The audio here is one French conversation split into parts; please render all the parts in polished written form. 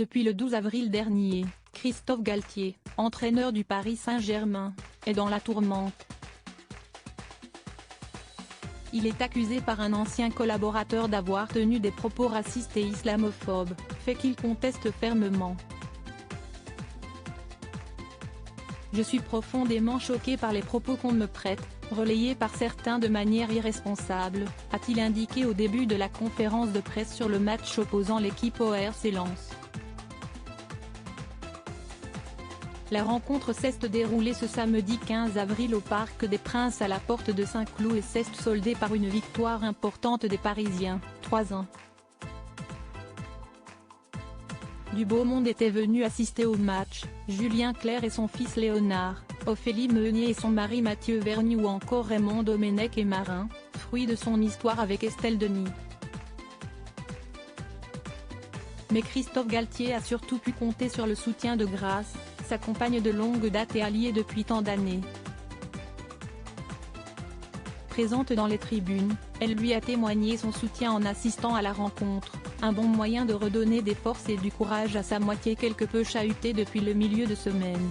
Depuis le 12 avril dernier, Christophe Galtier, entraîneur du Paris Saint-Germain, est dans la tourmente. Il est accusé par un ancien collaborateur d'avoir tenu des propos racistes et islamophobes, fait qu'il conteste fermement. « Je suis profondément choqué par les propos qu'on me prête, relayés par certains de manière irresponsable », a-t-il indiqué au début de la conférence de presse sur le match opposant l'équipe au RC Lens. La rencontre s'est déroulée ce samedi 15 avril au Parc des Princes à la porte de Saint-Cloud et s'est soldée par une victoire importante des Parisiens, 3-1. Du beau monde était venu assister au match, Julien Clerc et son fils Léonard, Ophélie Meunier et son mari Mathieu Verny ou encore Raymond Domenech et Marin, fruit de son histoire avec Estelle Denis. Mais Christophe Galtier a surtout pu compter sur le soutien de Grace, sa compagne de longue date et alliée depuis tant d'années. Présente dans les tribunes, elle lui a témoigné son soutien en assistant à la rencontre, un bon moyen de redonner des forces et du courage à sa moitié quelque peu chahutée depuis le milieu de semaine.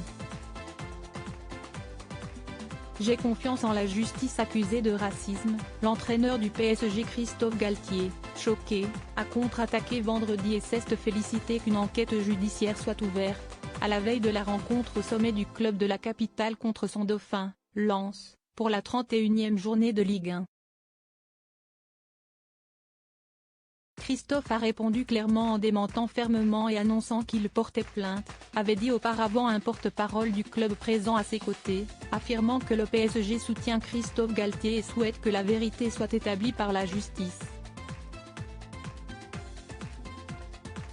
J'ai confiance en la justice. Accusé de racisme, l'entraîneur du PSG Christophe Galtier, choqué, a contre-attaqué vendredi et s'est félicité qu'une enquête judiciaire soit ouverte, à la veille de la rencontre au sommet du club de la capitale contre son dauphin, Lens, pour la 31e journée de Ligue 1. Christophe a répondu clairement en démentant fermement et annonçant qu'il portait plainte, avait dit auparavant un porte-parole du club présent à ses côtés, affirmant que le PSG soutient Christophe Galtier et souhaite que la vérité soit établie par la justice.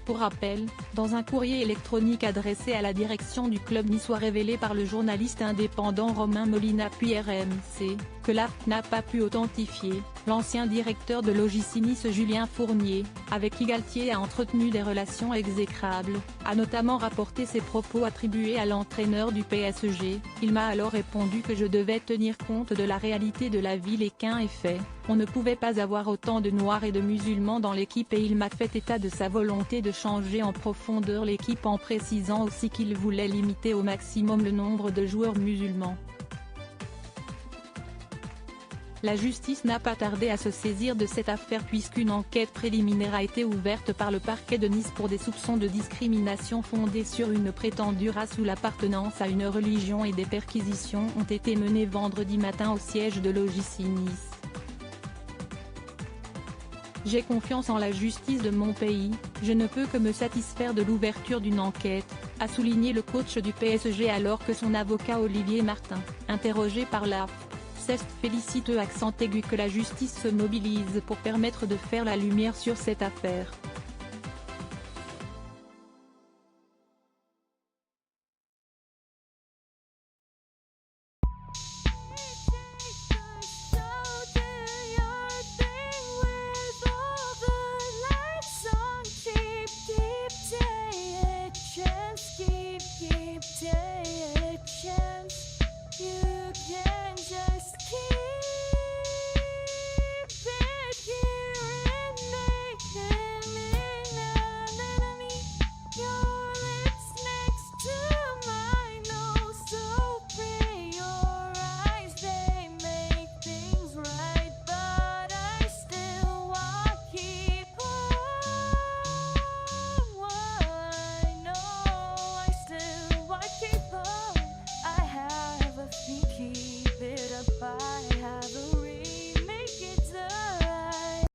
Pour rappel, dans un courrier électronique adressé à la direction du club niçois révélé par le journaliste indépendant Romain Molina puis RMC, que l'AFP n'a pas pu authentifier, l'ancien directeur de l'OGC Nice Julien Fournier, avec qui Galtier a entretenu des relations exécrables, a notamment rapporté ses propos attribués à l'entraîneur du PSG. Il m'a alors répondu que je devais tenir compte de la réalité de la ville et qu'un est fait, on ne pouvait pas avoir autant de noirs et de musulmans dans l'équipe et il m'a fait état de sa volonté de changer en profondeur l'équipe en précisant aussi qu'il voulait limiter au maximum le nombre de joueurs musulmans. La justice n'a pas tardé à se saisir de cette affaire puisqu'une enquête préliminaire a été ouverte par le parquet de Nice pour des soupçons de discrimination fondés sur une prétendue race ou l'appartenance à une religion et des perquisitions ont été menées vendredi matin au siège de l'OGC Nice. J'ai confiance en la justice de mon pays, je ne peux que me satisfaire de l'ouverture d'une enquête, a souligné le coach du PSG alors que son avocat Olivier Martin, interrogé par l'AFP, s'est félicité accent aigu que la justice se mobilise pour permettre de faire la lumière sur cette affaire.